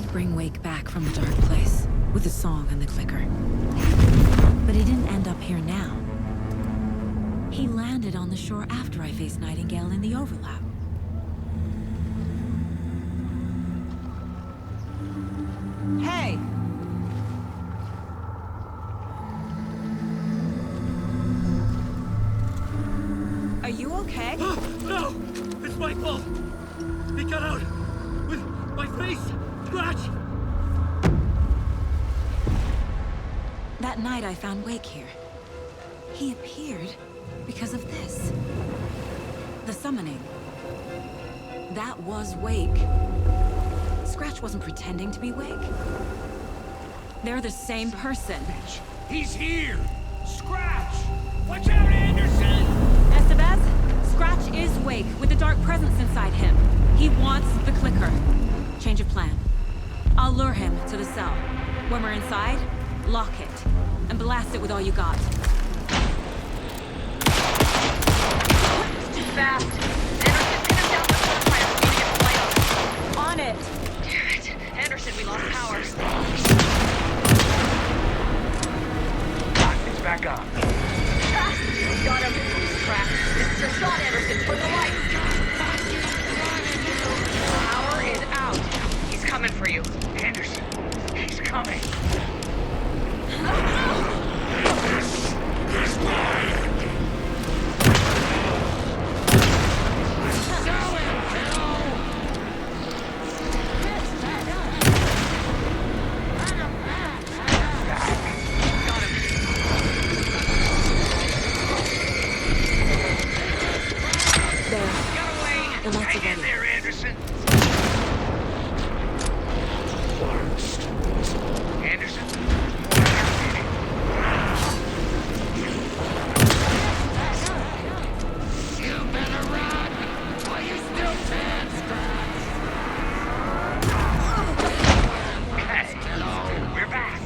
did bring Wake back from the dark place, with the song and the clicker. But he didn't end up here now. He landed on the shore after I faced Nightingale in the overlap. Hey! Are you okay? No! It's my fault! He got out! With my face! Scratch! That night I found Wake here. He appeared because of this. The summoning. That was Wake. Scratch wasn't pretending to be Wake. They're the same person. He's here! Scratch! Watch out, Anderson! Estevez, Scratch is Wake with the dark presence inside him. He wants the clicker. Change of plan. I'll lure him to the cell. When we're inside, lock it. And blast it with all you got. It's too fast. Anderson, pin him down the front line. We need to get the light on. On it! Damn it. Anderson, we lost power. It's back on. Got him. He's trapped. This is your shot, Anderson. Turn the lights. Power is out. He's coming for you. Anderson, he's coming. Hang in there, Anderson. Anderson? You better run while you still can, Scratch. Okay, we're back.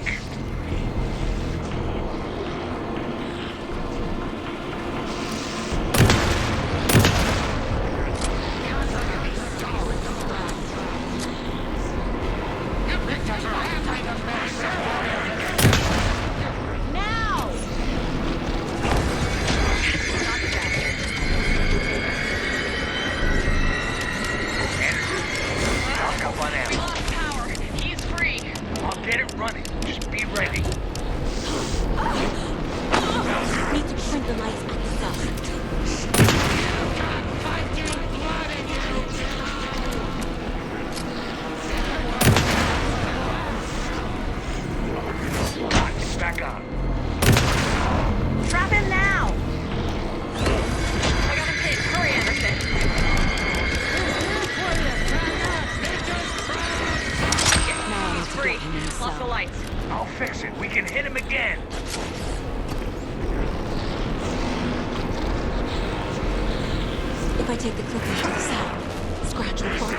If I take the clicker to the cell, Scratch will follow.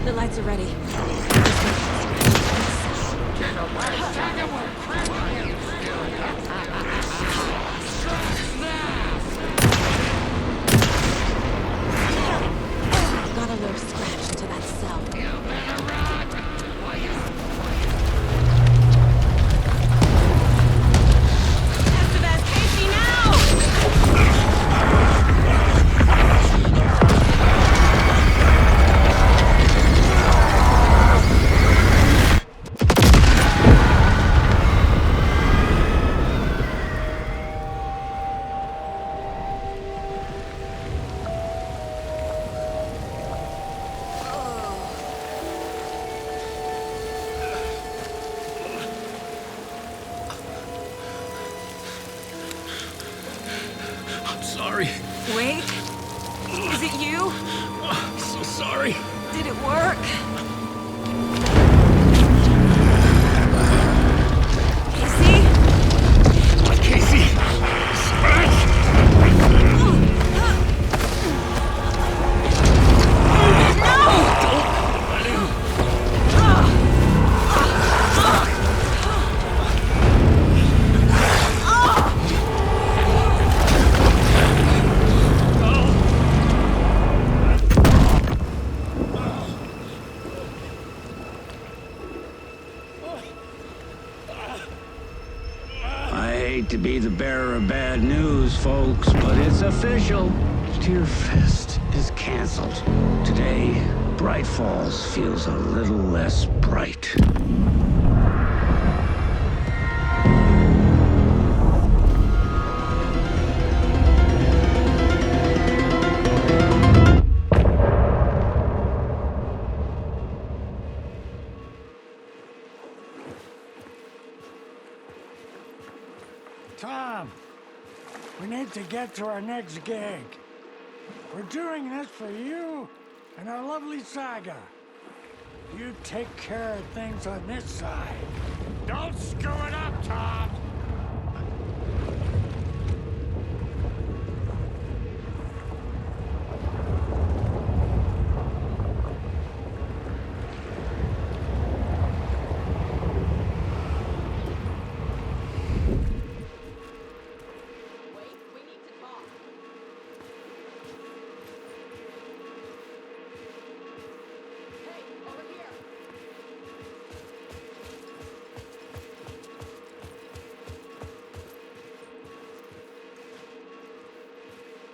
The lights are ready. Gotta lure Scratch into that cell. Sorry. Wake? Is it you? I'm so sorry. Did it work? Casey? Casey! Scratch! hate to be the bearer of bad news, folks, but it's official. Tear Fest is canceled. Today, Bright Falls feels a little less bright. Tom, we need to get to our next gig. We're doing this for you and our lovely Saga. You take care of things on this side. Don't screw it up, Tom!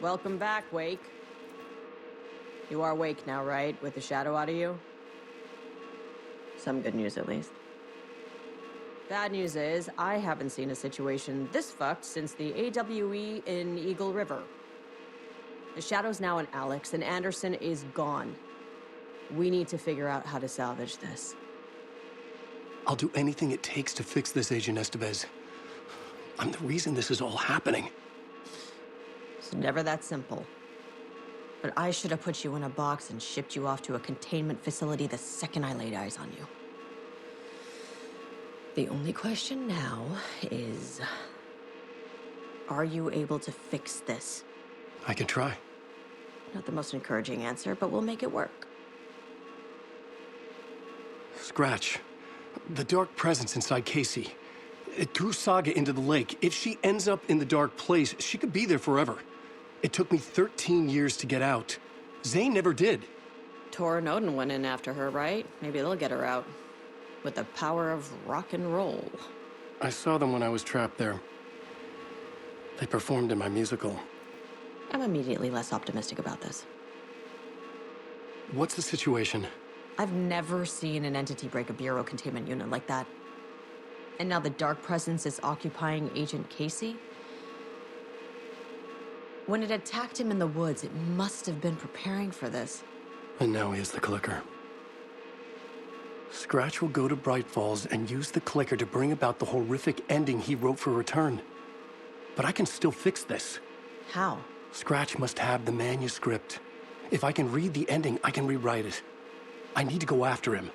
Welcome back, Wake. You are Wake now, right? With the shadow out of you? Some good news, at least. Bad news is, I haven't seen a situation this fucked since the AWE in Eagle River. The shadow's now in Alex, and Anderson is gone. We need to figure out how to salvage this. I'll do anything it takes to fix this, Agent Estevez. I'm the reason this is all happening. It's never that simple. But I should have put you in a box and shipped you off to a containment facility the second I laid eyes on you. The only question now is... are you able to fix this? I can try. Not the most encouraging answer, but we'll make it work. Scratch. The dark presence inside Casey. It threw Saga into the lake. If she ends up in the dark place, she could be there forever. It took me 13 years to get out. Zane never did. Tor and Odin went in after her, right? Maybe they'll get her out. With the power of rock and roll. I saw them when I was trapped there. They performed in my musical. I'm immediately less optimistic about this. What's the situation? I've never seen an entity break a bureau containment unit like that. And now the dark presence is occupying Agent Casey? When it attacked him in the woods, it must have been preparing for this. And now he has the clicker. Scratch will go to Bright Falls and use the clicker to bring about the horrific ending he wrote for Return. But I can still fix this. How? Scratch must have the manuscript. If I can read the ending, I can rewrite it. I need to go after him.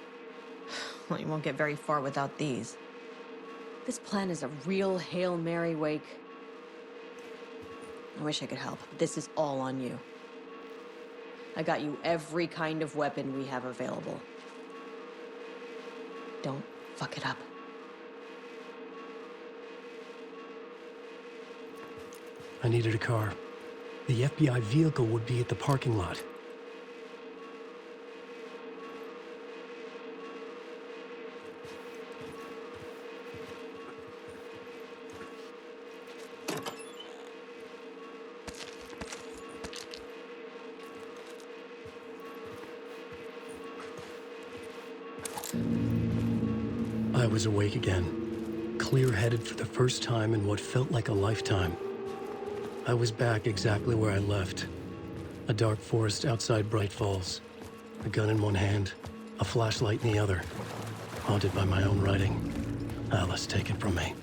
Well, you won't get very far without these. This plan is a real Hail Mary, Wake. I wish I could help, but this is all on you. I got you every kind of weapon we have available. Don't fuck it up. I needed a car. The FBI vehicle would be at the parking lot. I was awake again, clear-headed for the first time in what felt like a lifetime. I was back exactly where I left. A dark forest outside Bright Falls. A gun in one hand, a flashlight in the other. Haunted by my own writing. Alice, take it from me.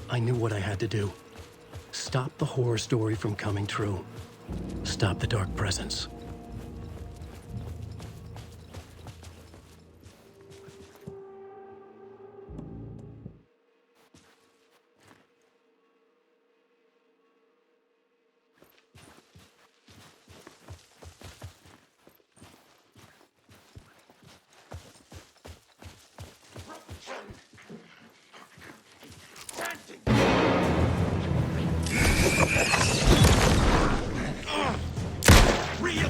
I knew what I had to do. Stop the horror story from coming true. Stop the dark presence. Real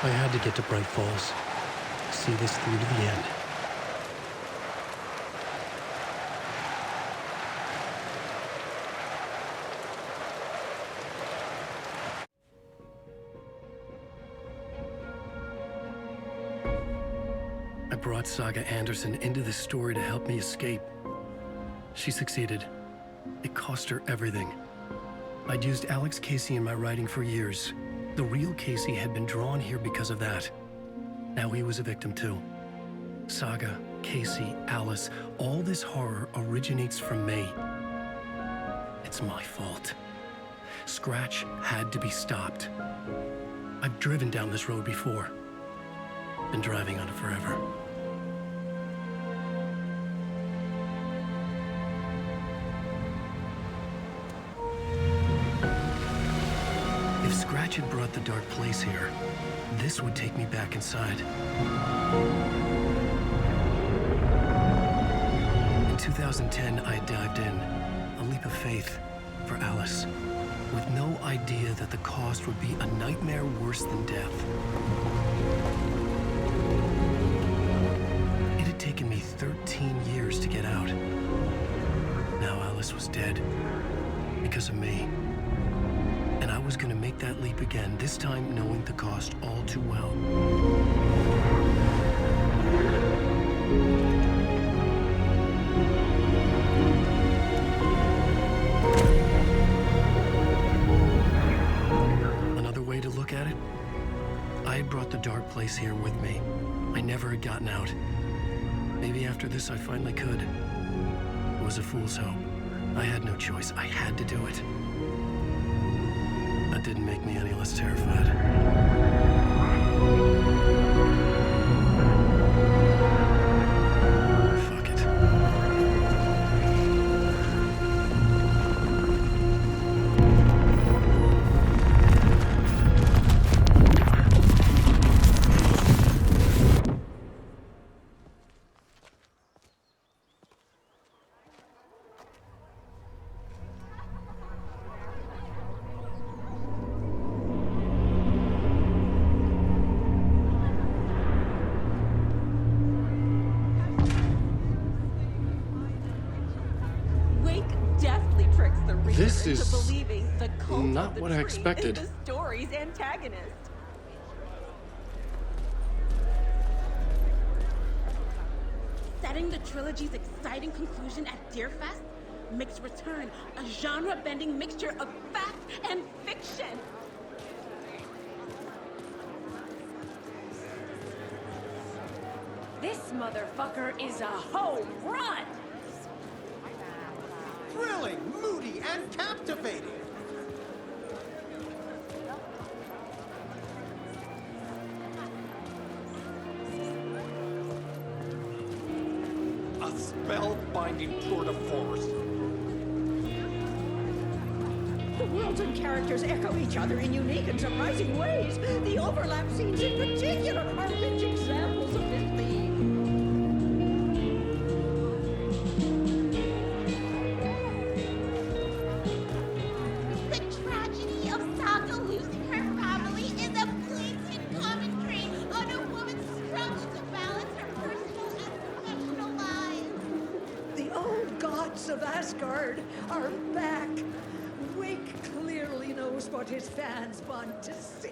I had to get to Bright Falls. See this through to the end. I brought Saga Anderson into this story to help me escape. She succeeded. It cost her everything. I'd used Alex Casey in my writing for years. The real Casey had been drawn here because of that. Now he was a victim too. Saga, Casey, Alice, all this horror originates from me. It's my fault. Scratch had to be stopped. I've driven down this road before. Been driving on it forever. If Scratch had brought the dark place here, this would take me back inside. In 2010, I dived in, a leap of faith for Alice, with no idea that the cost would be a nightmare worse than death. It had taken me 13 years to get out. Now Alice was dead, because of me. And I was gonna make that leap again, this time knowing the cost all too well. Another way to look at it, I had brought the dark place here with me. I never had gotten out. Maybe after this I finally could. It was a fool's hope. I had no choice. I had to do it. That didn't make me any less terrified. Fuck it. Wake deftly tricks the reader This into is believing the cult not of the what I tree expected. is the story's antagonist. Setting the trilogy's exciting conclusion at Deerfest makes Return a genre-bending mixture of fact and fiction. This motherfucker is a home run! Thrilling, moody, and captivating. A spellbinding tour de force. The worlds and characters echo each other in unique and surprising ways. The overlap scenes in particular are rich examples of this theme. The tragedy of Saga losing her family is a blatant commentary on a woman's struggle to balance her personal and professional lives. The old gods of Asgard are back. Wake clearly knows what his fans want to see.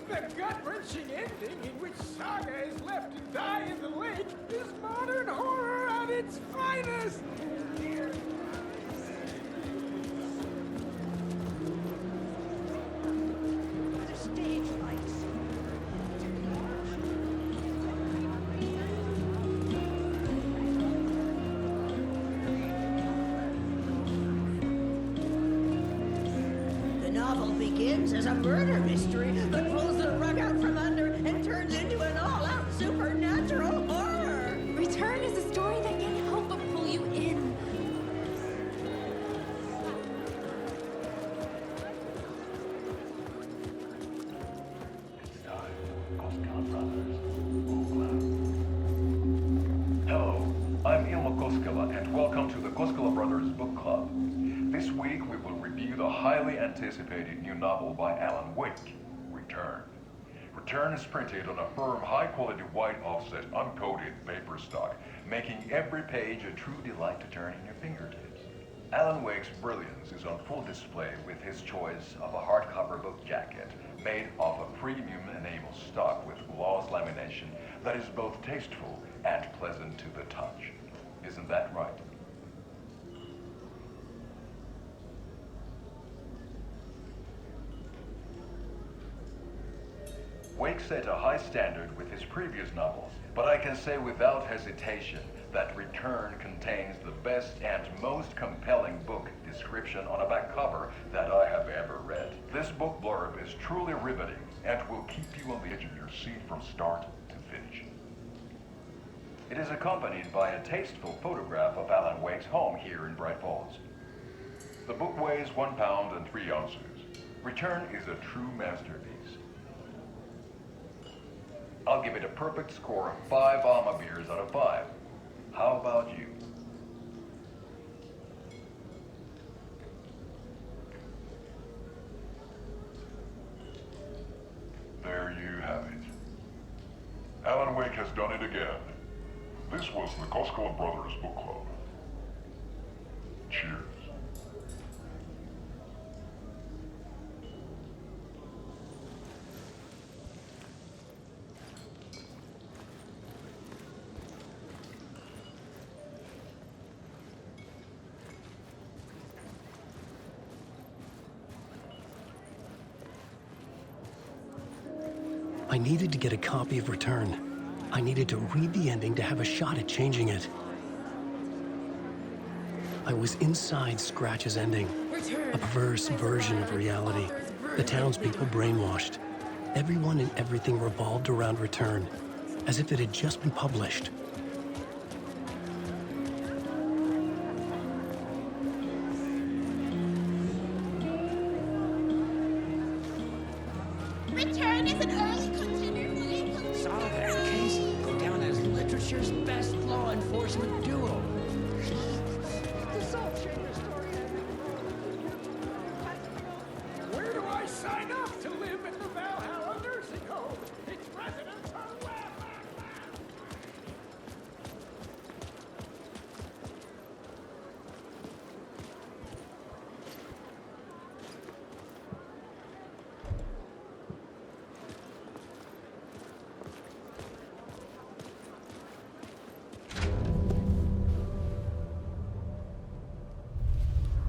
The gut-wrenching ending in which Saga is left to die in the lake is modern horror at its finest! The stage lights. The novel begins as a murder mystery that pulls the rug out from under and turns into an all-out supernatural horror. Return is a story that can't help but pull you in. Hello, I'm Ilmo Koskela, and welcome to the Koskela Brothers Book Club. This week we will review the highly anticipated new novel by Alan Wake, Return. Return is printed on a firm, high-quality white offset, uncoated paper stock, making every page a true delight to turn in your fingertips. Alan Wake's brilliance is on full display with his choice of a hardcover book jacket made of a premium enamel stock with gloss lamination that is both tasteful and pleasant to the touch. Isn't that right? Wake set a high standard with his previous novels, but I can say without hesitation that Return contains the best and most compelling book description on a back cover that I have ever read. This book blurb is truly riveting and will keep you on the edge of your seat from start to finish. It is accompanied by a tasteful photograph of Alan Wake's home here in Bright Falls. The book weighs 1 pound and 3 ounces. Return is a true masterpiece. I'll give it a perfect score of 5 Alma beers out of 5. How about you? There you have it. Alan Wake has done it again. This was the Koskela Brothers Book Club. Cheers. I needed to get a copy of Return. I needed to read the ending to have a shot at changing it. I was inside Scratch's ending, a perverse version of reality. The townspeople brainwashed. Everyone and everything revolved around Return, as if it had just been published. Return is an early contender for a Saga and Casey go down as literature's best law enforcement duo. Where do I sign up to live in the Valhalla nursing home? Its residents are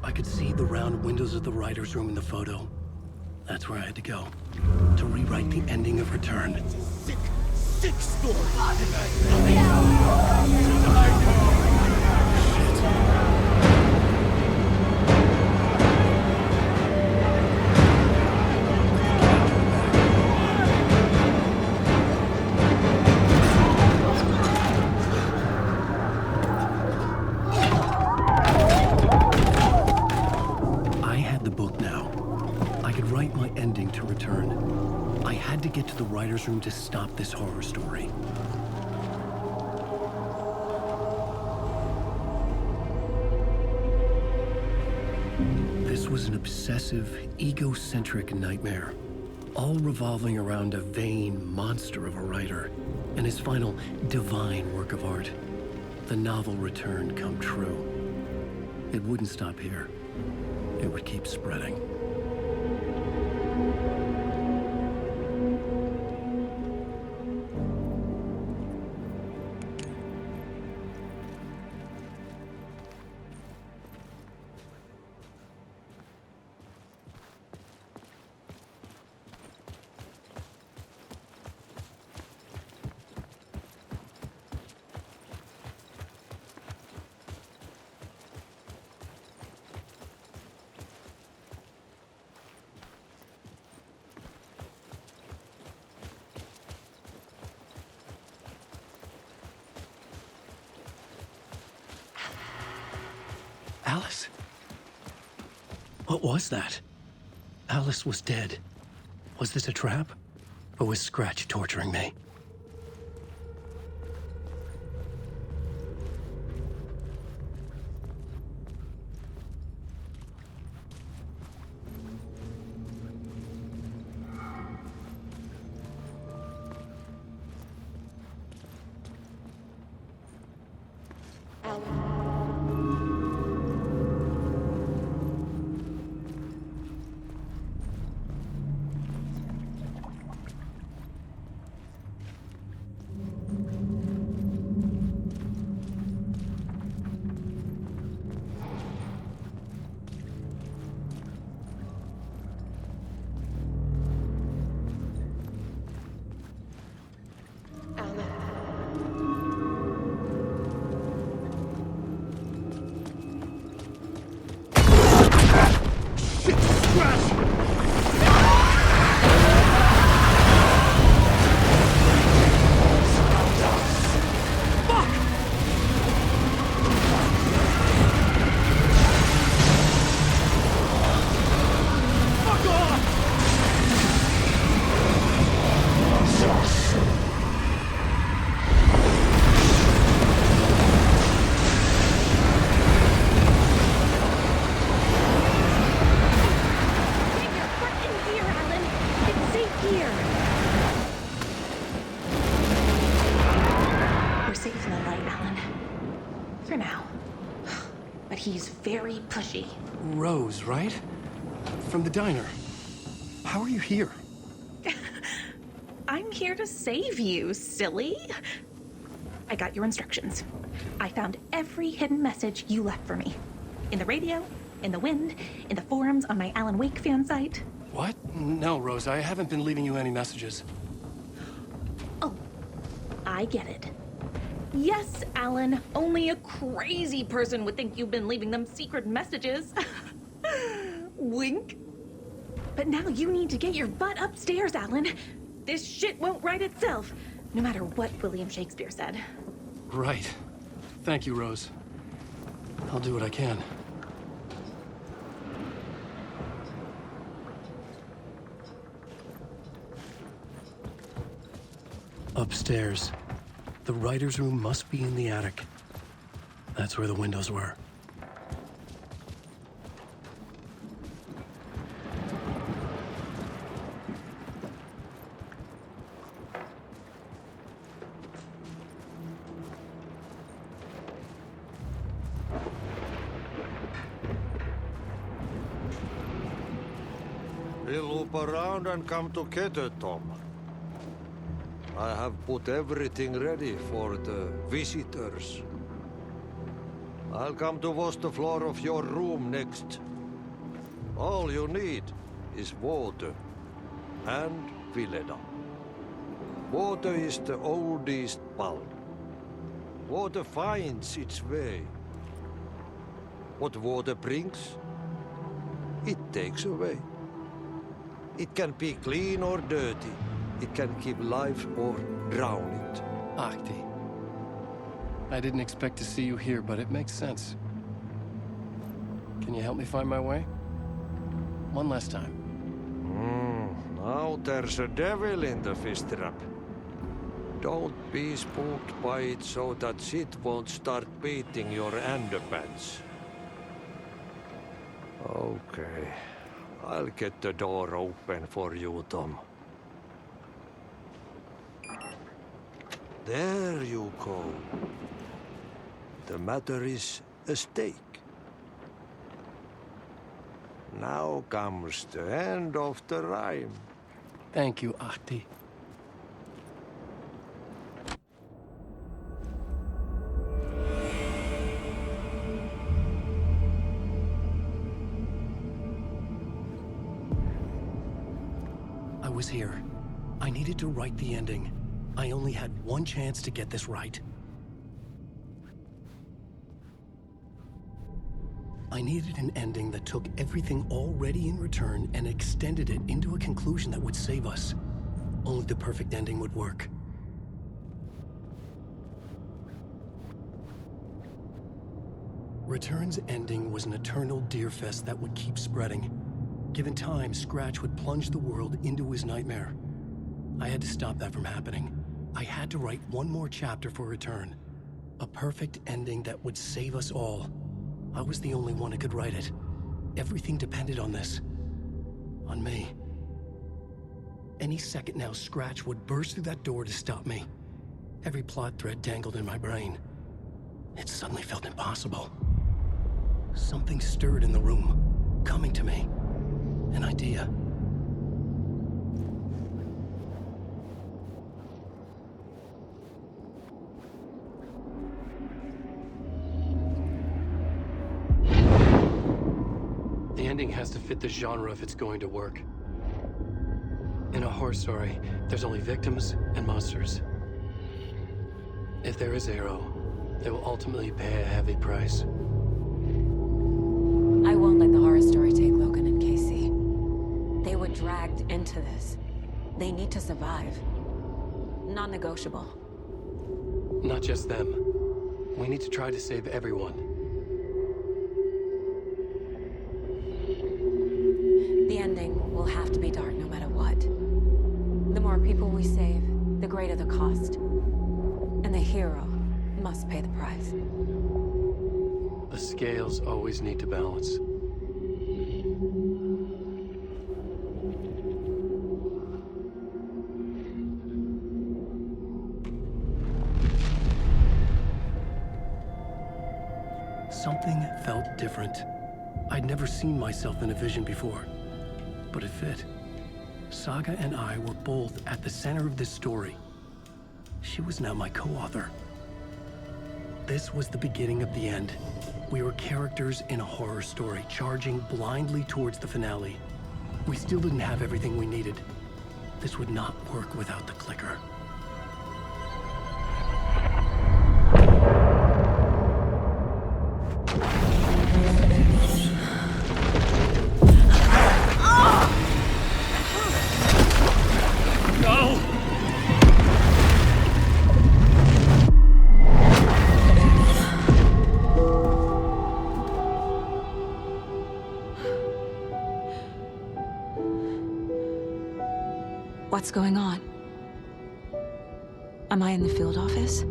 I could see the round windows of the writer's room in the photo. That's where I had to go, to rewrite the ending of Return. Sick story. I had the book now. I could write my ending to Return. I had to get to the writer's room to stop this horror story. This was an obsessive, egocentric nightmare, all revolving around a vain monster of a writer and his final divine work of art, the novel Return come true. It wouldn't stop here. It would keep spreading. Alice? What was that? Alice was dead. Was this a trap? Or was Scratch torturing me? but he's very pushy. Rose, right? From the diner. How are you here? I'm here to save you, silly. I got your instructions. I found every hidden message you left for me. In the radio, in the wind, in the forums on my Alan Wake fan site. What? No, Rose, I haven't been leaving you any messages. Oh, I get it. Yes, Alan, only a crazy person would think you've been leaving them secret messages. Wink. But now you need to get your butt upstairs, Alan. This shit won't right itself, no matter what William Shakespeare said. Right. Thank you, Rose. I'll do what I can. Upstairs. The writer's room must be in the attic. That's where the windows were. We'll loop around and come together, Tom. I have put everything ready for the visitors. I'll come to wash the floor of your room next. All you need is water and Vileda. Water is the oldest bulb. Water finds its way. What water brings, it takes away. It can be clean or dirty. It can keep life or drown it. Ahti. I didn't expect to see you here, but it makes sense. Can you help me find my way? One last time. Now there's a devil in the fish trap. Don't be spooked by it so that shit won't start beating your underpants. Okay. I'll get the door open for you, Tom. There you go. The matter is a stake. Now comes the end of the rhyme. Thank you, Ahti. I was here. I needed to write the ending. I only had one chance to get this right. I needed an ending that took everything already in return and extended it into a conclusion that would save us. Only the perfect ending would work. Return's ending was an eternal Deerfest that would keep spreading. Given time, Scratch would plunge the world into his nightmare. I had to stop that from happening. I had to write one more chapter for Return. A perfect ending that would save us all. I was the only one who could write it. Everything depended on this. On me. Any second now, Scratch would burst through that door to stop me. Every plot thread tangled in my brain. It suddenly felt impossible. Something stirred in the room, coming to me. An idea. The ending has to fit the genre if it's going to work. In a horror story, there's only victims and monsters. If there is a hero, they will ultimately pay a heavy price. I won't let the horror story take Logan and Casey. They were dragged into this. They need to survive. Non-negotiable. Not just them. We need to try to save everyone. The ending will have to be dark no matter what. The more people we save, the greater the cost. And the hero must pay the price. The scales always need to balance. Something Everything felt different. I'd never seen myself in a vision before, but it fit. Saga and I were both at the center of this story. She was now my co-author. This was the beginning of the end. We were characters in a horror story, charging blindly towards the finale. We still didn't have everything we needed. This would not work without the clicker. What's going on? Am I in the field office?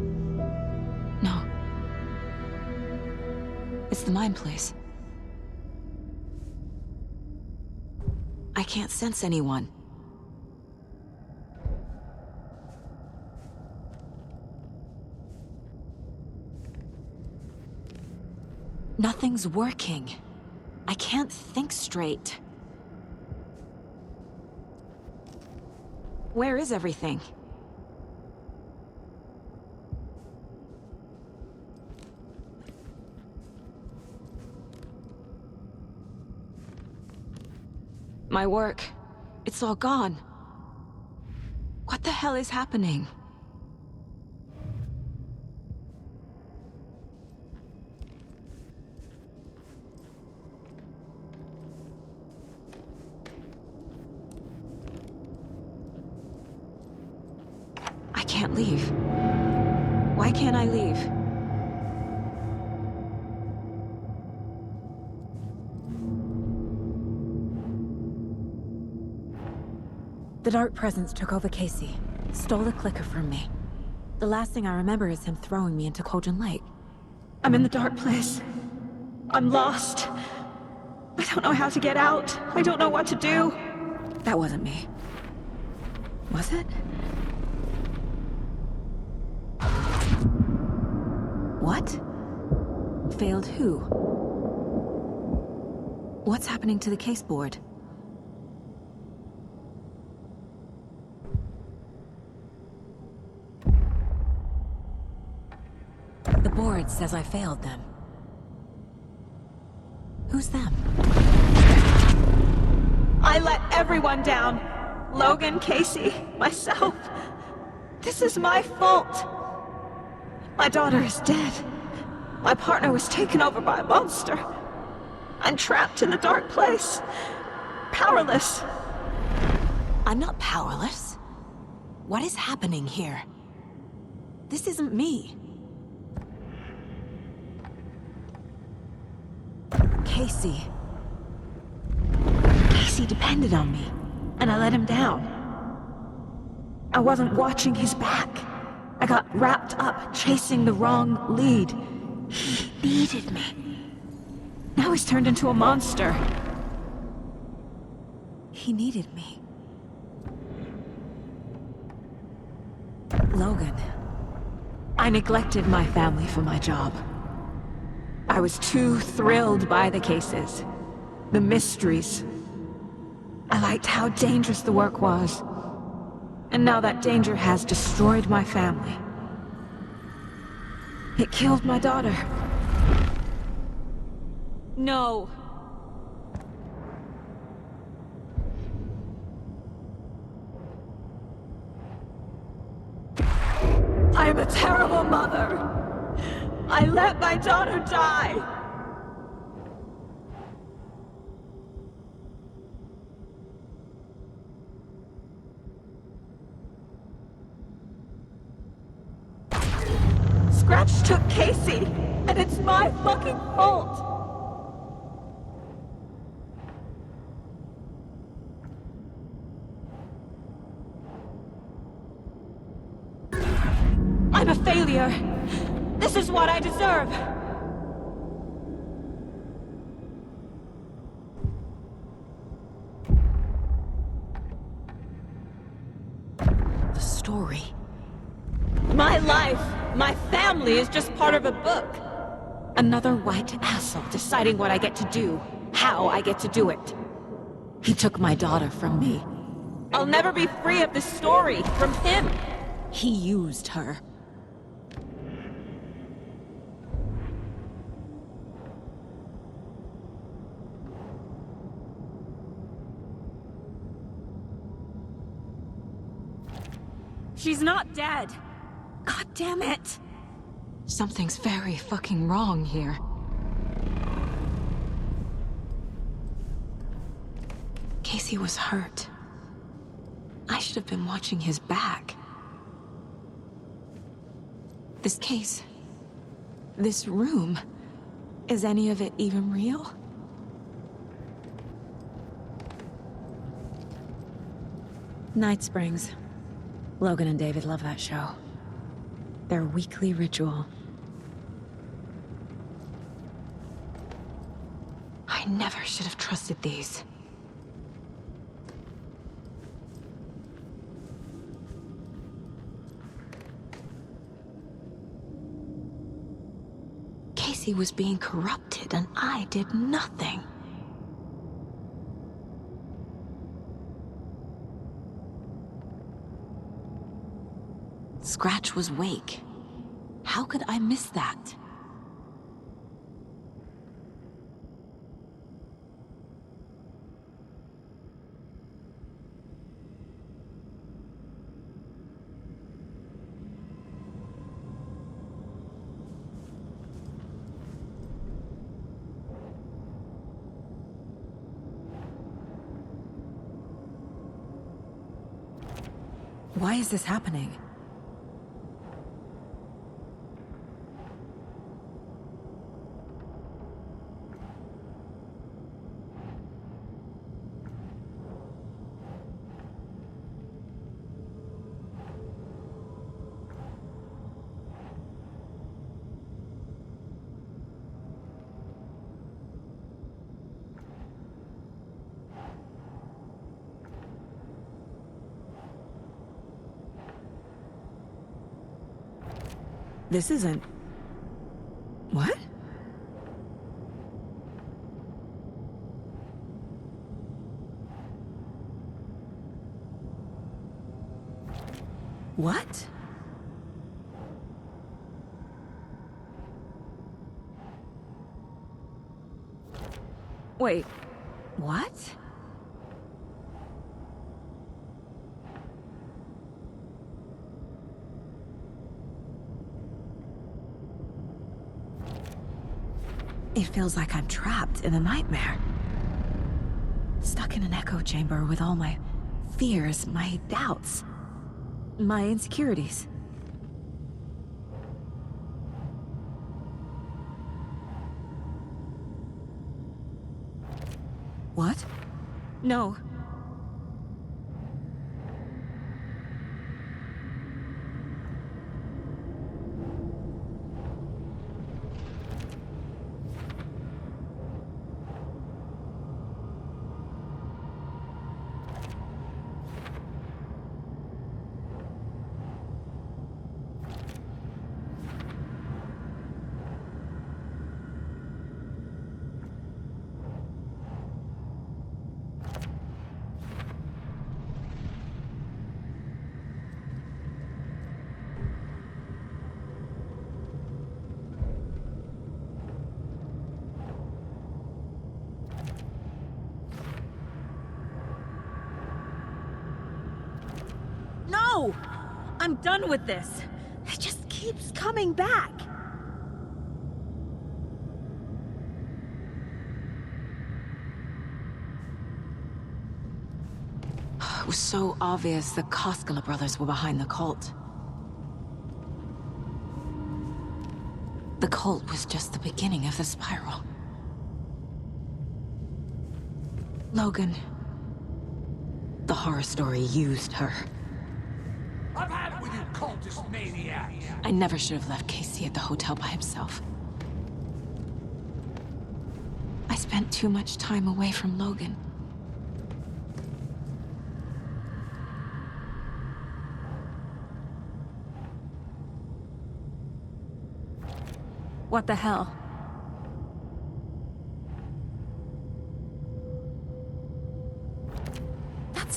No. It's the mine place. I can't sense anyone. Nothing's working. I can't think straight. Where is everything? My work, it's all gone. What the hell is happening? I can't leave. Why can't I leave? The Dark Presence took over Casey, stole the clicker from me. The last thing I remember is him throwing me into Cauldron Lake. I'm in the dark place. I'm lost. I don't know how to get out. I don't know what to do. That wasn't me. Was it? What? Failed who? What's happening to the case board? The board says I failed them. Who's them? I let everyone down. Logan, Casey, myself. This is my fault. My daughter is dead. My partner was taken over by a monster. I'm trapped in the dark place. Powerless. I'm not powerless. What is happening here? This isn't me. Casey. Casey depended on me, and I let him down. I wasn't watching his back. I got wrapped up chasing the wrong lead. He needed me. Now he's turned into a monster. He needed me. Logan. I neglected my family for my job. I was too thrilled by the cases, the mysteries. I liked how dangerous the work was. And now that danger has destroyed my family. It killed my daughter. No. I'm a terrible mother. I let my daughter die. Scratch took Casey, and it's my fucking fault. I'm a failure. This is what I deserve. The story. My life, my family is just part of a book. Another white asshole deciding what I get to do, how I get to do it. He took my daughter from me. I'll never be free of this story from him. He used her. She's not dead. God damn it. Something's very fucking wrong here. Casey was hurt. I should have been watching his back. This case, this room, is any of it even real? Night Springs. Logan and David love that show. Their weekly ritual. I never should have trusted these. Casey was being corrupted and I did nothing. Scratch was Wake. How could I miss that? Why is this happening? This isn't... What? What? Wait, what? It feels like I'm trapped in a nightmare. Stuck in an echo chamber with all my fears, my doubts, my insecurities. What? No. No! I'm done with this. It just keeps coming back. It was so obvious the Koskela brothers were behind the cult. The cult was just the beginning of the spiral. Logan, the horror story used her. I've had it with you cultist maniacs! I never should have left Casey at the hotel by himself. I spent too much time away from Logan. What the hell?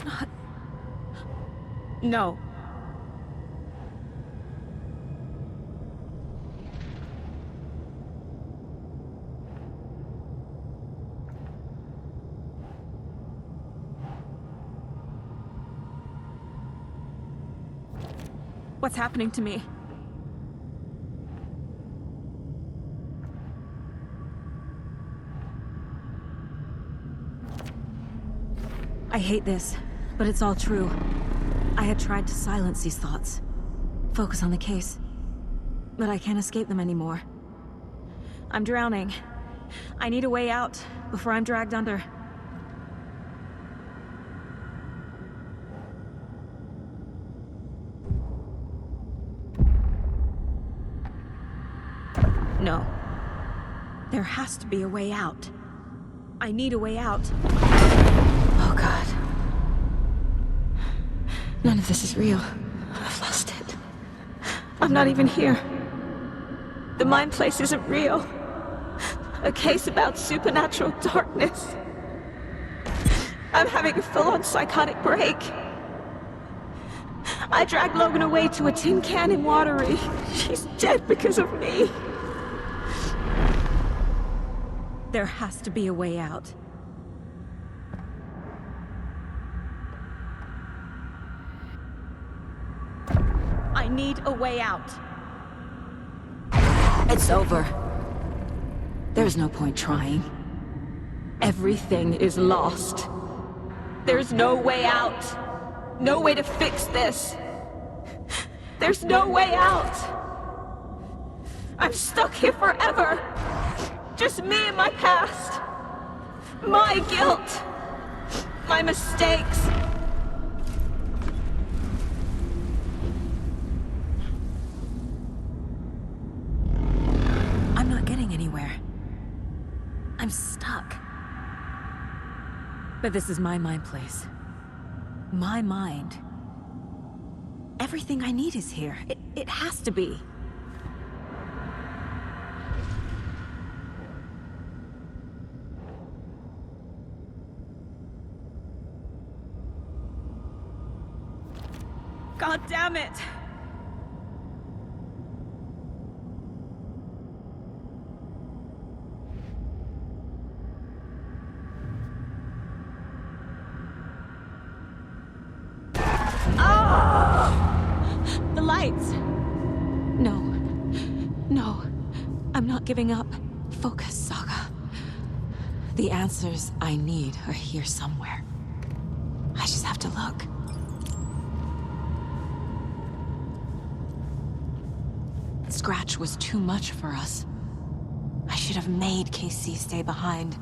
It's not... No. What's happening to me? I hate this, but it's all true. I had tried to silence these thoughts, focus on the case, but I can't escape them anymore. I'm drowning. I need a way out before I'm dragged under. No. There has to be a way out. I need a way out. Oh God. None of this is real. I've lost it. I'm not even here. The mind place isn't real. A case about supernatural darkness. I'm having a full-on psychotic break. I dragged Logan away to a tin can in Watery. She's dead because of me. There has to be a way out. I need a way out. It's over. There's no point trying. Everything is lost. There's no way out. No way to fix this. There's no way out. I'm stuck here forever. Just me and my past. My guilt. My mistakes. I'm not getting anywhere. I'm stuck. But this is my mind place. My mind. Everything I need is here. It has to be. God damn it! The lights! No. No. I'm not giving up. Focus, Saga. The answers I need are here somewhere. I just have to look. Scratch was too much for us. I should have made KC stay behind.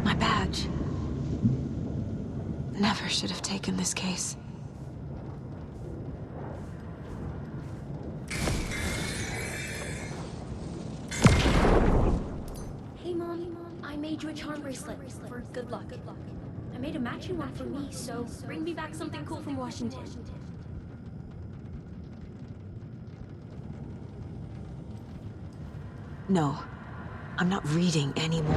My badge. Never should have taken this case. I made you a charm bracelet for good luck. I made a matching one for me, so bring me back something cool from Washington. No, I'm not reading anymore.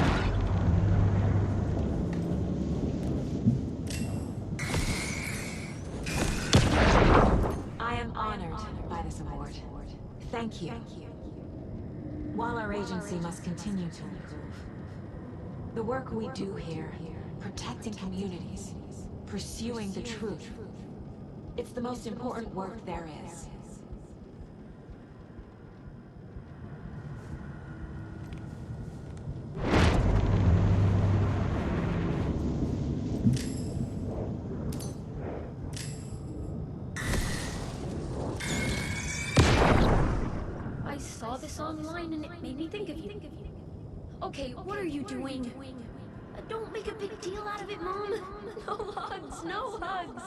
I am honored by this award. Thank you. While our agency must continue to improve, the work we do here, protecting communities, pursuing the truth, it's the most important work there is. I saw this online and it made me think of you. Okay, what are you doing? Don't make a big deal out of it, Mom. No hugs, no hugs.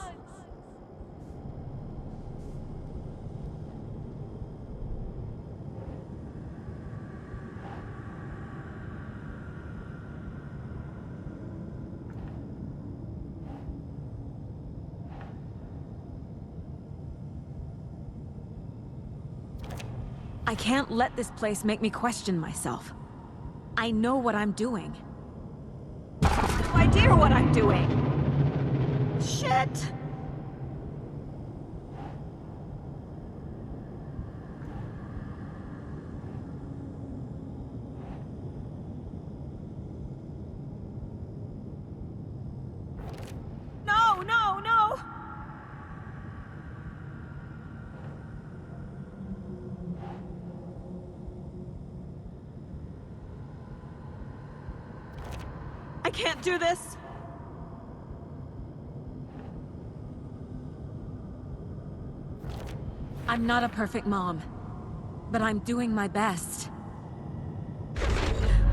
I can't let this place make me question myself. I know what I'm doing. I have no idea what I'm doing! Shit! No, no, no! I can't do this! I'm not a perfect mom, but I'm doing my best.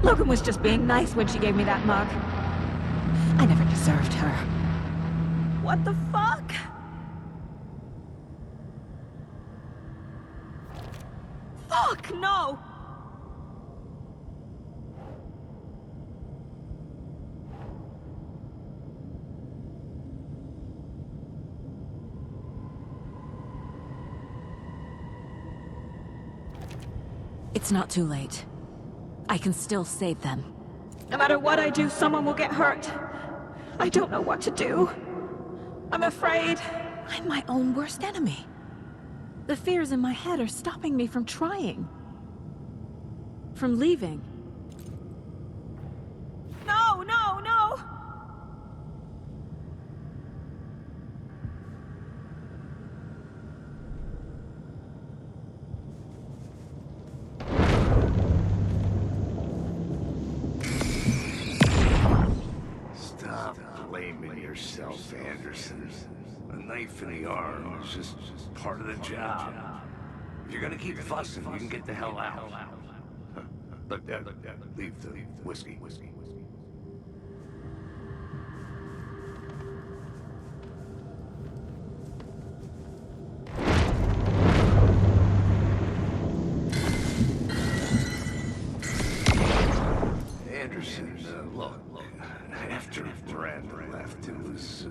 Logan was just being nice when she gave me that mug. I never deserved her. What the fuck? Fuck, no! It's not too late. I can still save them. No matter what I do, someone will get hurt. I don't know what to do. I'm afraid. I'm my own worst enemy. The fears in my head are stopping me from trying. From leaving. No, no, no! Stop blaming yourself, Anderson. A knife in the arm is just part of the job. If you're gonna keep fussing, you can get the hell out. But leave the whiskey. Anderson, look, after Miranda left, it was,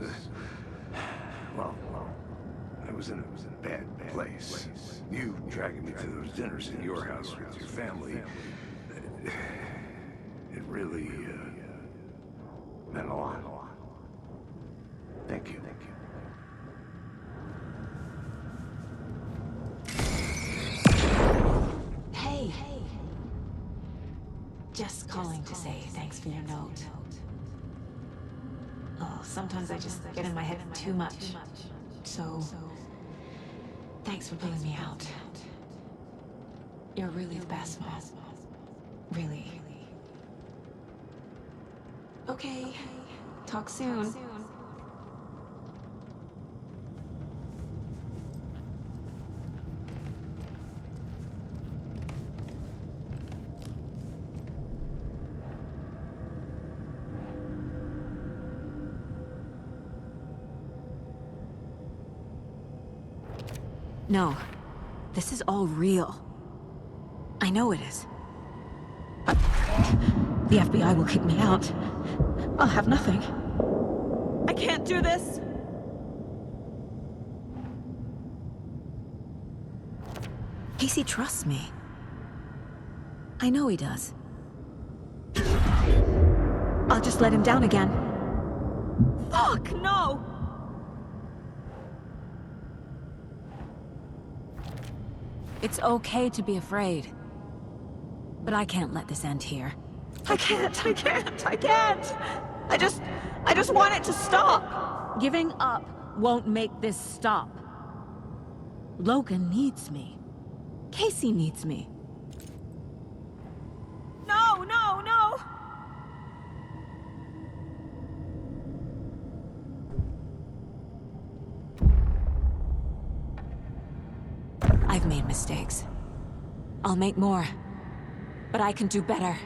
well, I was in a bad place. You dragging me to those dinners at your house with your family, it really, meant a lot. Thank you. Hey. Just calling to say thanks for your note. Oh, sometimes I just get in my head too much. So, thanks for pulling me out. You're really the best, Mom. Really. Okay. Talk soon. No. This is all real. I know it is. But the FBI will kick me out. I'll have nothing. I can't do this! Casey trusts me. I know he does. I'll just let him down again. Fuck, no! It's okay to be afraid. But I can't let this end here. I can't! I just want it to stop! Giving up won't make this stop. Logan needs me. Casey needs me. No, no, no! I've made mistakes. I'll make more. But I can do better.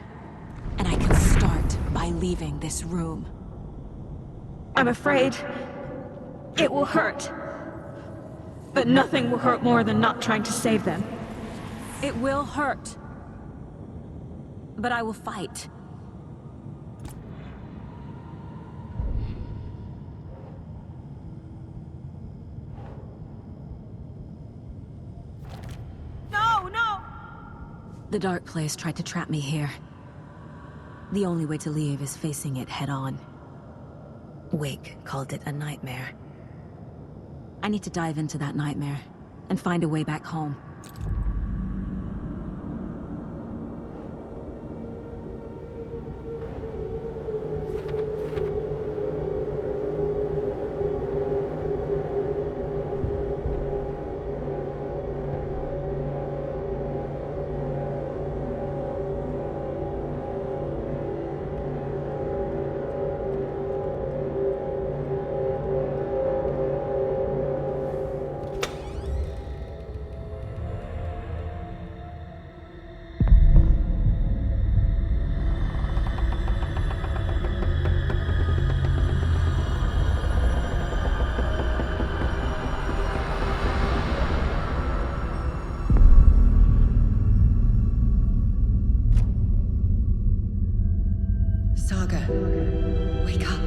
And I can start by leaving this room. I'm afraid it will hurt. But nothing will hurt more than not trying to save them. It will hurt. But I will fight. No, no! The dark place tried to trap me here. The only way to leave is facing it head-on. Wake called it a nightmare. I need to dive into that nightmare and find a way back home. Saga, wake up.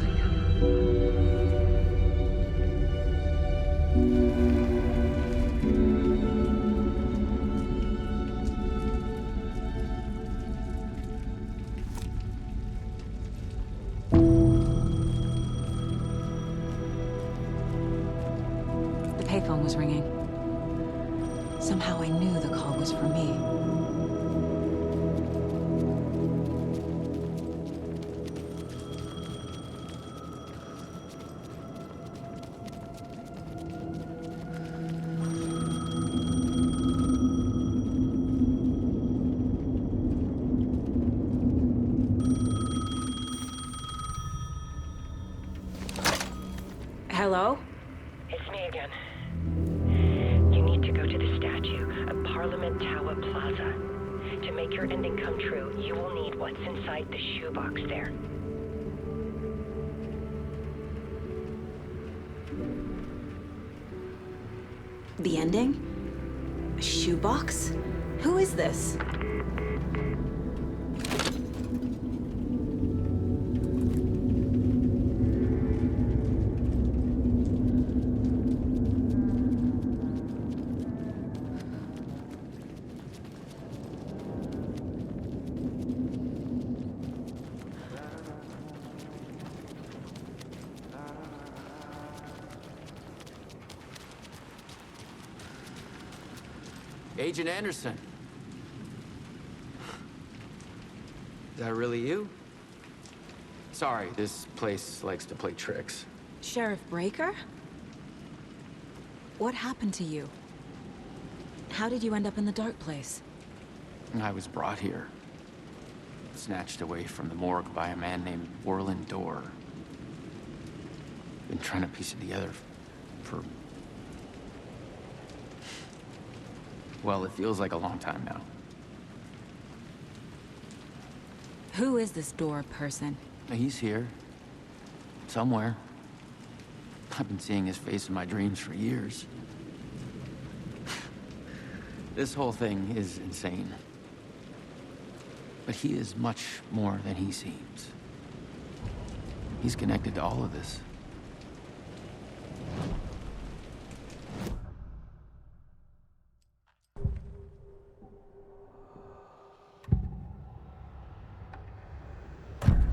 The payphone was ringing. Somehow I knew the call was for me. Hello? It's me again. You need to go to the statue at Parliament Tower Plaza. To make your ending come true, you will need what's inside the shoebox there. The ending? A shoebox? Who is this? Agent Anderson. Is that really you? Sorry, this place likes to play tricks. Sheriff Breaker? What happened to you? How did you end up in the dark place? I was brought here. Snatched away from the morgue by a man named Warland Dorr. Been trying to piece it together for... well, it feels like a long time now. Who is this Dorr person? He's here. Somewhere. I've been seeing his face in my dreams for years. This whole thing is insane. But he is much more than he seems. He's connected to all of this.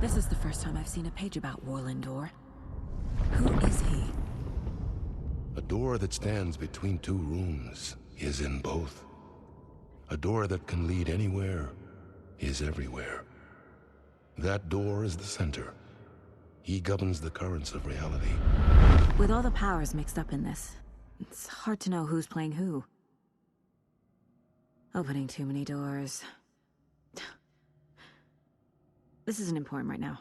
This is the first time I've seen a page about Warland Dorr. Who is he? A door that stands between two rooms is in both. A door that can lead anywhere is everywhere. That door is the center. He governs the currents of reality. With all the powers mixed up in this, it's hard to know who's playing who. Opening too many doors. This isn't important right now.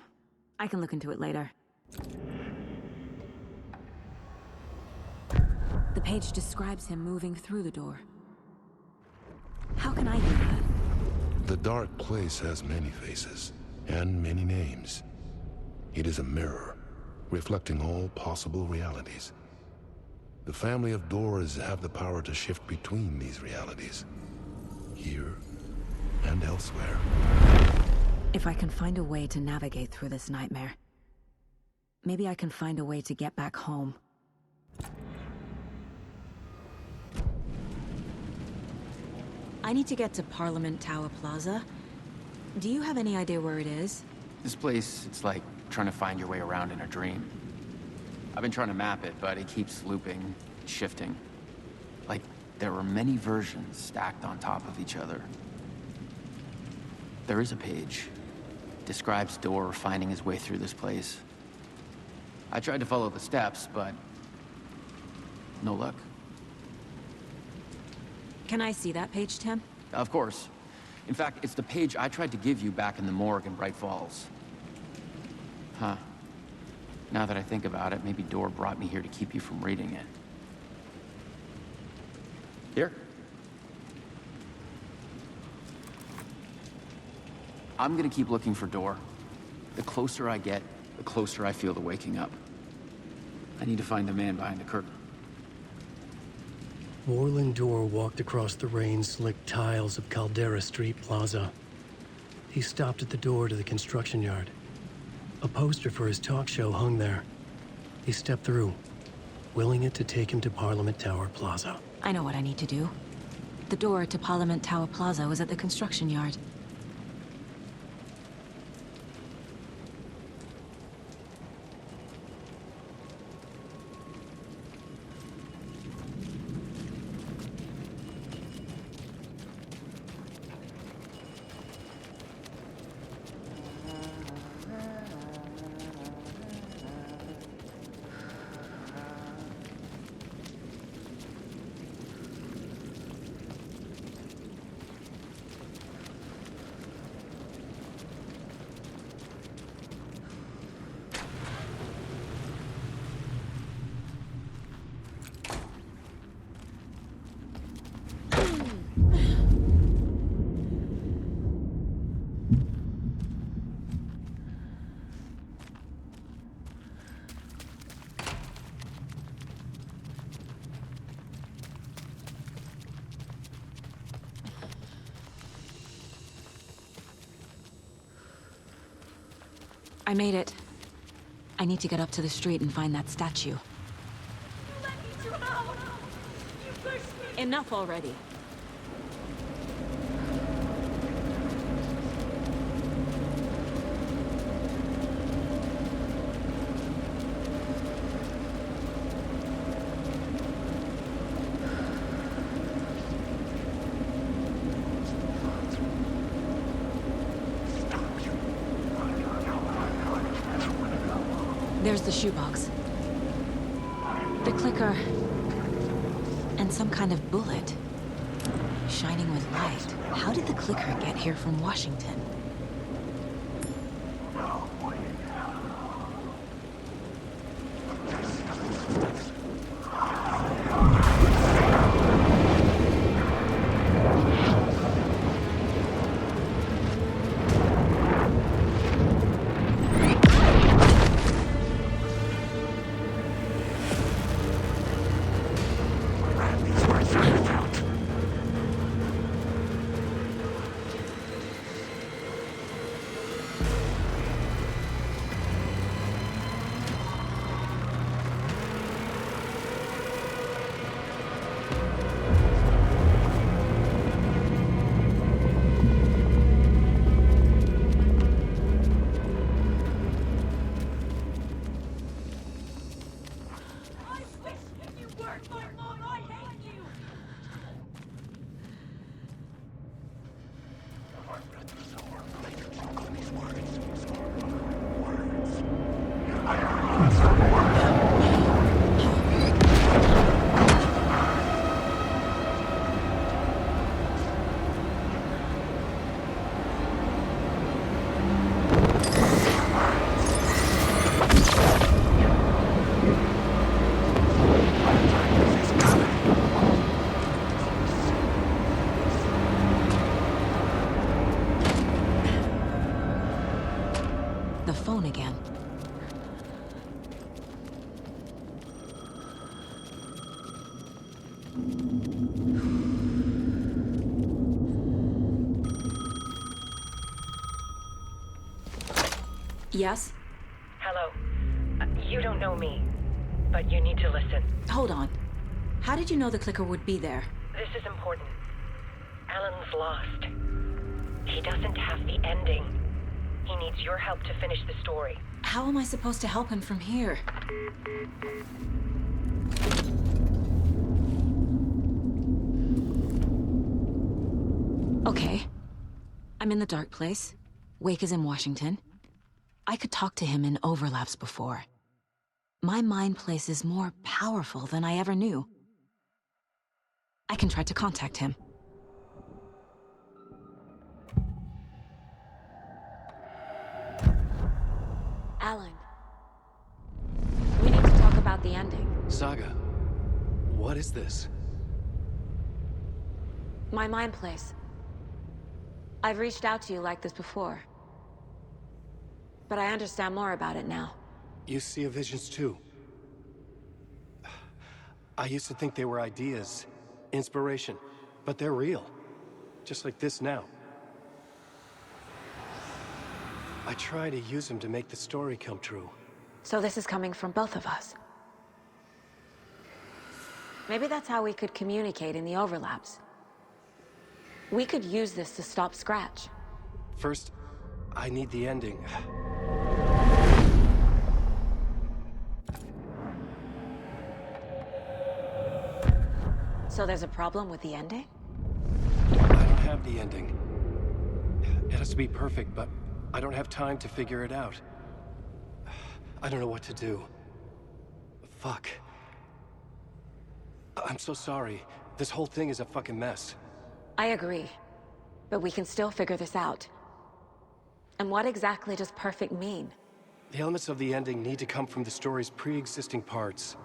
I can look into it later. The page describes him moving through the door. How can I do that? The dark place has many faces and many names. It is a mirror, reflecting all possible realities. The family of Doors have the power to shift between these realities, here and elsewhere. If I can find a way to navigate through this nightmare, maybe I can find a way to get back home. I need to get to Parliament Tower Plaza. Do you have any idea where it is? This place, it's like trying to find your way around in a dream. I've been trying to map it, but it keeps looping, shifting. Like, there are many versions stacked on top of each other. There is a page. Describes Door finding his way through this place. I tried to follow the steps, but no luck. Can I see that page, Tim? Of course. In fact, it's the page I tried to give you back in the morgue in Bright Falls. Huh. Now that I think about it, maybe Door brought me here to keep you from reading it. Here. I'm gonna keep looking for Door. The closer I get, the closer I feel to waking up. I need to find the man behind the curtain. Warland Door walked across the rain-slicked tiles of Caldera Street Plaza. He stopped at the door to the construction yard. A poster for his talk show hung there. He stepped through, willing it to take him to Parliament Tower Plaza. I know what I need to do. The door to Parliament Tower Plaza was at the construction yard. I made it. I need to get up to the street and find that statue. Enough already. There's the shoebox. The clicker. And some kind of bullet. Shining with light. How did the clicker get here from Washington? The phone again. Yes? Hello. You don't know me, but you need to listen. Hold on. How did you know the clicker would be there? This is important. Alan's lost. He doesn't have the ending. He needs your help to finish the story. How am I supposed to help him from here? Okay. I'm in the dark place. Wake is in Washington. I could talk to him in overlaps before. My mind place is more powerful than I ever knew. I can try to contact him. Alan. We need to talk about the ending. Saga, what is this? My mind place. I've reached out to you like this before. But I understand more about it now. You see visions too. I used to think they were ideas, inspiration, but they're real. Just like this now. I try to use them to make the story come true. So this is coming from both of us. Maybe that's how we could communicate in the overlaps. We could use this to stop Scratch. First, I need the ending. So there's a problem with the ending? I don't have the ending. It has to be perfect, but I don't have time to figure it out. I don't know what to do. Fuck. I'm so sorry. This whole thing is a fucking mess. I agree. But we can still figure this out. And what exactly does perfect mean? The elements of the ending need to come from the story's pre-existing parts.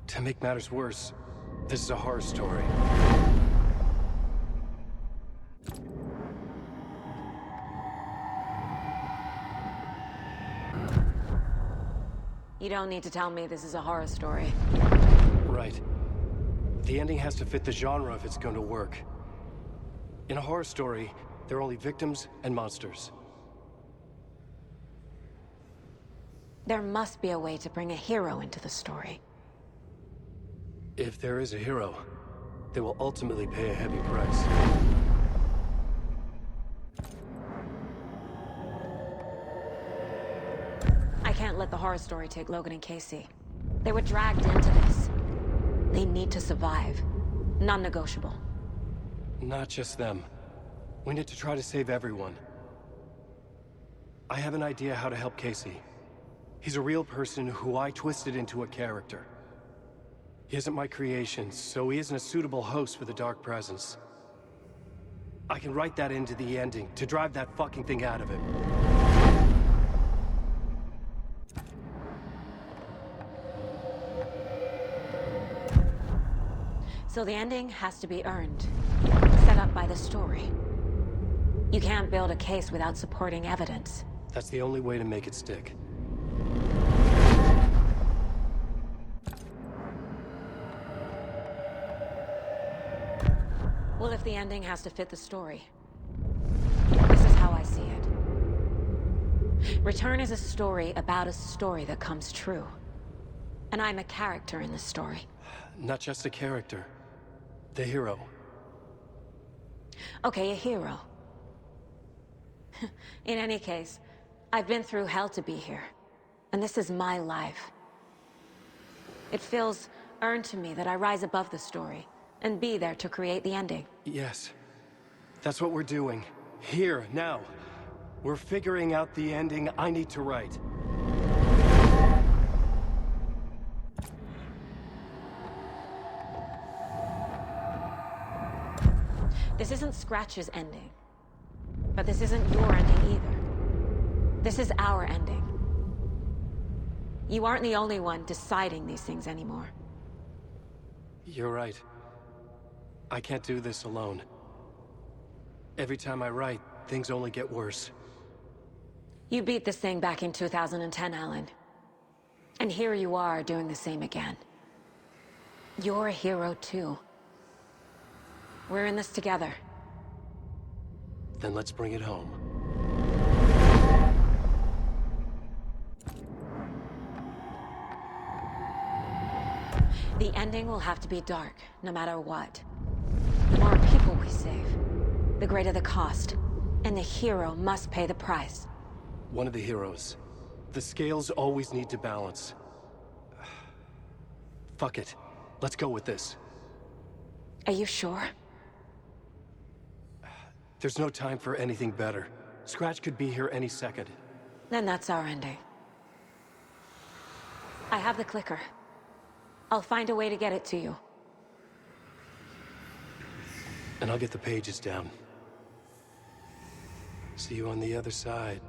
To make matters worse, this is a horror story. You don't need to tell me this is a horror story. Right. The ending has to fit the genre if it's going to work. In a horror story, there are only victims and monsters. There must be a way to bring a hero into the story. If there is a hero, they will ultimately pay a heavy price. I can't let the horror story take Logan and Casey. They were dragged into this. They need to survive. Non-negotiable. Not just them. We need to try to save everyone. I have an idea how to help Casey. He's a real person who I twisted into a character. He isn't my creation, so he isn't a suitable host for the Dark Presence. I can write that into the ending to drive that fucking thing out of him. So the ending has to be earned. Set up by the story. You can't build a case without supporting evidence. That's the only way to make it stick. Well, if the ending has to fit the story, this is how I see it. Return is a story about a story that comes true. And I'm a character in this story. Not just a character. The hero. Okay, a hero. In any case, I've been through hell to be here. And this is my life. It feels earned to me that I rise above the story and be there to create the ending. Yes. That's what we're doing. Here, now. We're figuring out the ending I need to write. This isn't Scratch's ending. But this isn't your ending either. This is our ending. You aren't the only one deciding these things anymore. You're right. I can't do this alone. Every time I write, things only get worse. You beat this thing back in 2010, Alan. And here you are doing the same again. You're a hero too. We're in this together. Then let's bring it home. The ending will have to be dark, no matter what. The more people we save, the greater the cost. And the hero must pay the price. One of the heroes. The scales always need to balance. Fuck it. Let's go with this. Are you sure? There's no time for anything better. Scratch could be here any second. Then that's our ending. I have the clicker. I'll find a way to get it to you. And I'll get the pages down. See you on the other side.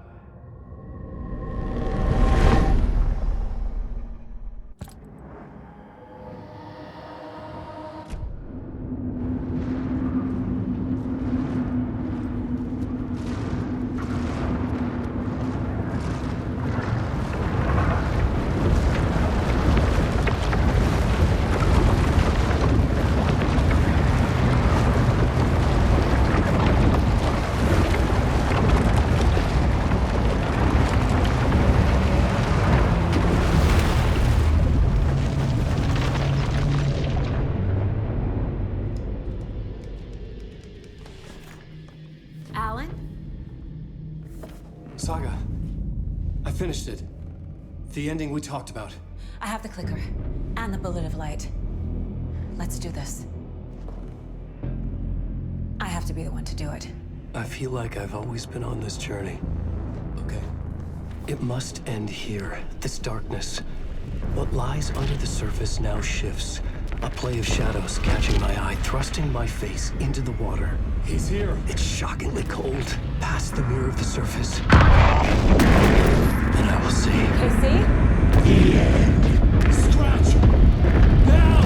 Alan? Saga. I finished it. The ending we talked about. I have the clicker. And the bullet of light. Let's do this. I have to be the one to do it. I feel like I've always been on this journey. Okay. It must end here. This darkness. What lies under the surface now shifts. A play of shadows catching my eye, thrusting my face into the water. He's here. It's shockingly cold. Past the mirror of the surface. And I will see. Casey? Scratch! Now!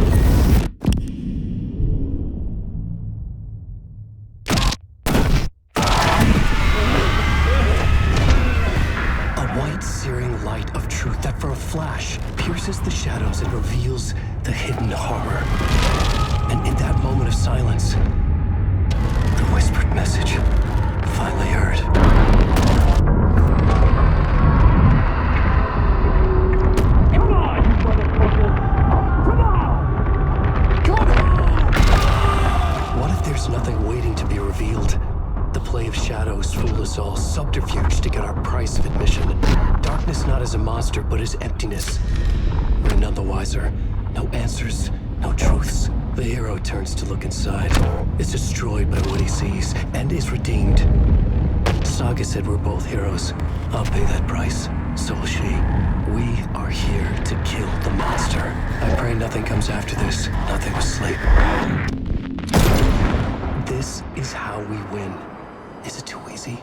A white, searing light of truth that for a flash pierces the shadows and reveals the hidden horror. And in that moment of silence, the whispered message finally heard. Come on, you motherfucker! Come on! Come on! What if there's nothing waiting to be revealed? The play of shadows fool us all, subterfuge to get our price of admission. Darkness not as a monster, but as emptiness. We're none the wiser. No answers, no truths. The hero turns to look inside, is destroyed by what he sees, and is redeemed. Saga said we're both heroes. I'll pay that price. So will she. We are here to kill the monster. I pray nothing comes after this. Nothing but sleep. This is how we win. Is it too easy?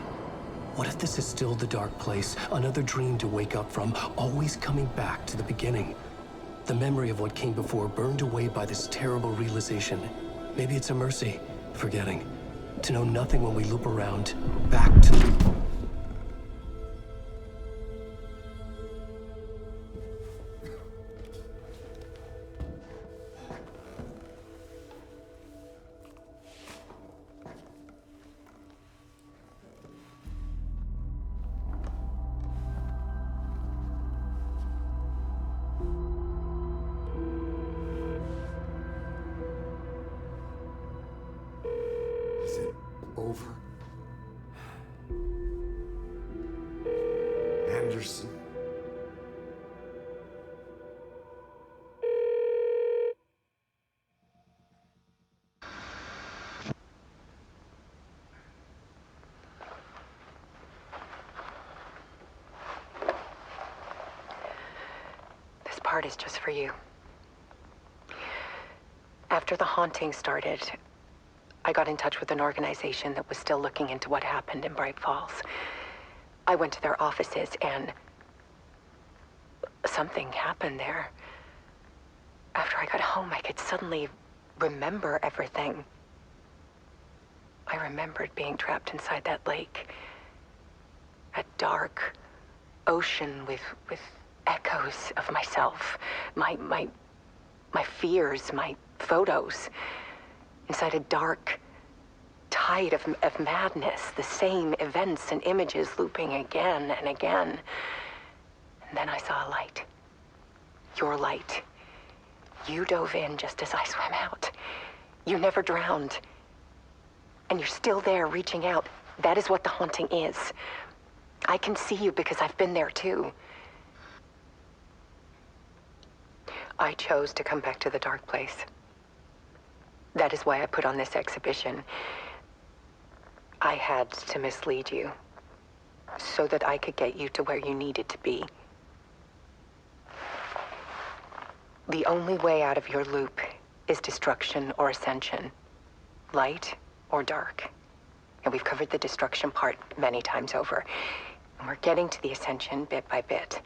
What if this is still the dark place? Another dream to wake up from, always coming back to the beginning. The memory of what came before burned away by this terrible realization. Maybe it's a mercy, forgetting. To know nothing when we loop around, back to... Is it over? Anderson? This part is just for you. After the haunting started, I got in touch with an organization that was still looking into what happened in Bright Falls. I went to their offices and something happened there. After I got home, I could suddenly remember everything. I remembered being trapped inside that lake. A dark ocean with echoes of myself, my fears, my photos. Inside a dark tide of madness, the same events and images looping again and again. And then I saw a light. Your light. You dove in just as I swam out. You never drowned. and you're still there reaching out. That is what the haunting is. I can see you because I've been there too. I chose to come back to the dark place. That is why I put on this exhibition. I had to mislead you, so that I could get you to where you needed to be. The only way out of your loop is destruction or ascension, light or dark. And we've covered the destruction part many times over. And we're getting to the ascension bit by bit.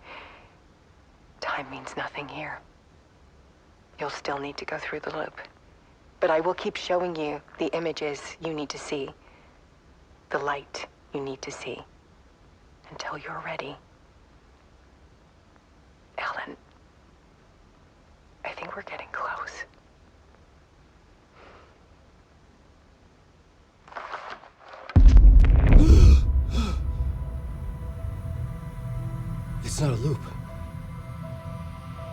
Time means nothing here. You'll still need to go through the loop. But I will keep showing you the images you need to see, the light you need to see, until you're ready. Alan, I think we're getting close. It's not a loop.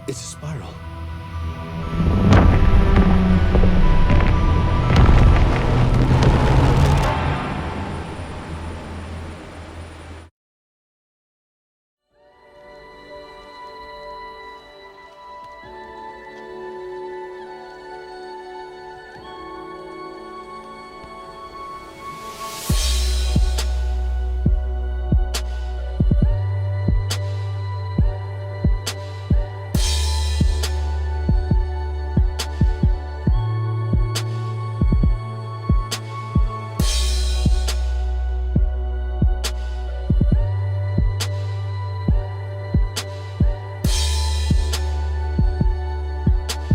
It's a spiral.